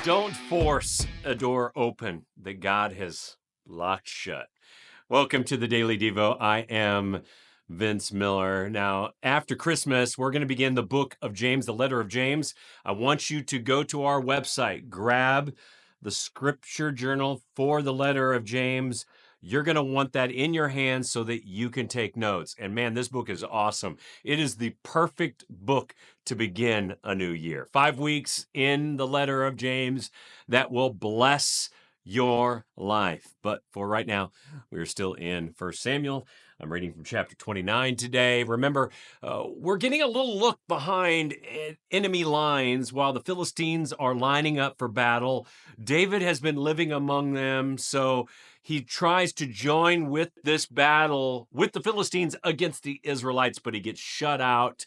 Don't force a door open that God has locked shut. Welcome to the Daily Devo. I am Vince Miller. Now, after Christmas, we're going to begin the book of James, the letter of James. I want you to go to our website, grab the scripture journal for the letter of James. You're going to want that in your hands so that you can take notes. And man, this book is awesome. It is the perfect book to begin a new year. 5 weeks in the letter of James that will bless your life. But for right now, we're still in 1 Samuel. I'm reading from chapter 29 today. Remember, we're getting a little look behind enemy lines while the Philistines are lining up for battle. David has been living among them, so he tries to join with this battle with the Philistines against the Israelites, but he gets shut out.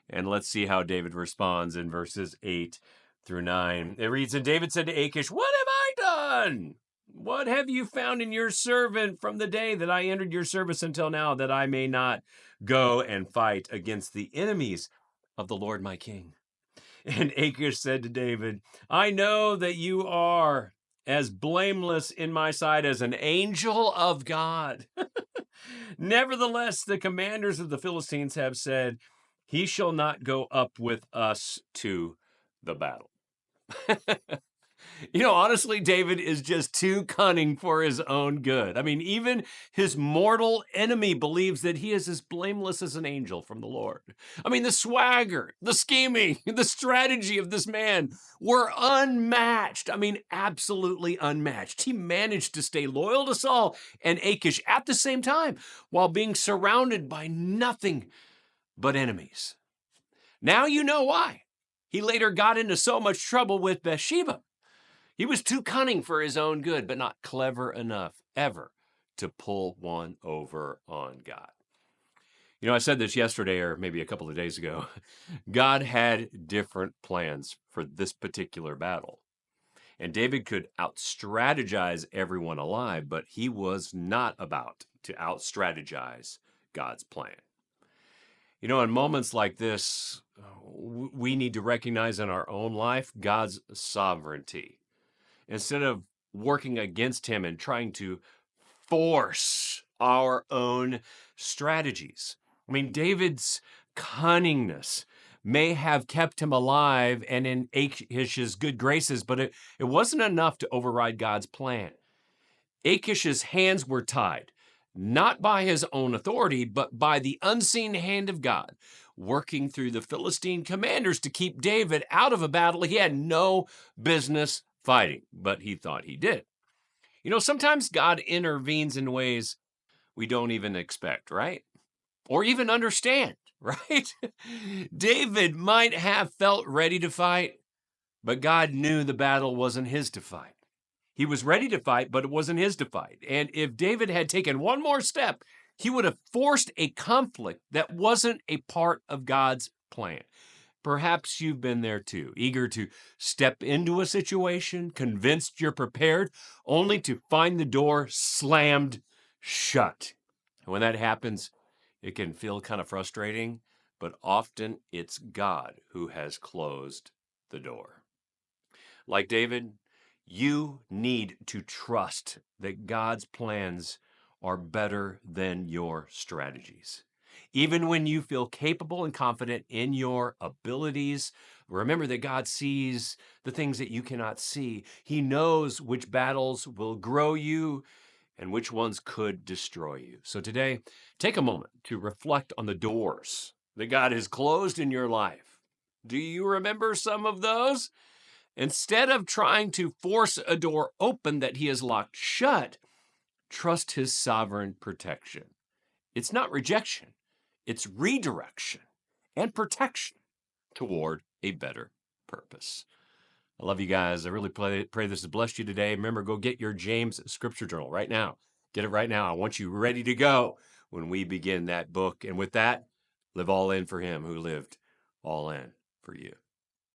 And let's see how David responds in verses 8 through 9. It reads, "And David said to Achish, 'What have I done? What have you found in your servant from the day that I entered your service until now, that I may not go and fight against the enemies of the Lord my king?' And Achish said to David, 'I know that you are as blameless in my sight as an angel of God. Nevertheless, the commanders of the Philistines have said, he shall not go up with us to the battle.'" Honestly, David is just too cunning for his own good. I mean, even his mortal enemy believes that he is as blameless as an angel from the Lord. I mean, the swagger, the scheming, the strategy of this man were unmatched. I mean, absolutely unmatched. He managed to stay loyal to Saul and Achish at the same time while being surrounded by nothing but enemies. Now you know why he later got into so much trouble with Bathsheba. He was too cunning for his own good, but not clever enough ever to pull one over on God. I said this yesterday or maybe a couple of days ago. God had different plans for this particular battle. And David could out-strategize everyone alive, but he was not about to out-strategize God's plan. In moments like this, we need to recognize in our own life God's sovereignty. Instead of working against him and trying to force our own strategies. I mean, David's cunningness may have kept him alive and in Achish's good graces, but it wasn't enough to override God's plan. Achish's hands were tied, not by his own authority, but by the unseen hand of God, working through the Philistine commanders to keep David out of a battle he had no business fighting, but he thought he did. Sometimes God intervenes in ways we don't even expect, right? Or even understand, right? David might have felt ready to fight, but God knew the battle wasn't his to fight. He was ready to fight, but it wasn't his to fight. And if David had taken one more step, he would have forced a conflict that wasn't a part of God's plan. Perhaps you've been there too, eager to step into a situation, convinced you're prepared, only to find the door slammed shut. And when that happens, it can feel kind of frustrating, but often it's God who has closed the door. Like David, you need to trust that God's plans are better than your strategies. Even when you feel capable and confident in your abilities, remember that God sees the things that you cannot see. He knows which battles will grow you and which ones could destroy you. So today, take a moment to reflect on the doors that God has closed in your life. Do you remember some of those? Instead of trying to force a door open that he has locked shut, trust his sovereign protection. It's not rejection. It's redirection and protection toward a better purpose. I love you guys. I really pray this has blessed you today. Remember, go get your James Scripture Journal right now. Get it right now. I want you ready to go when we begin that book. And with that, live all in for him who lived all in for you.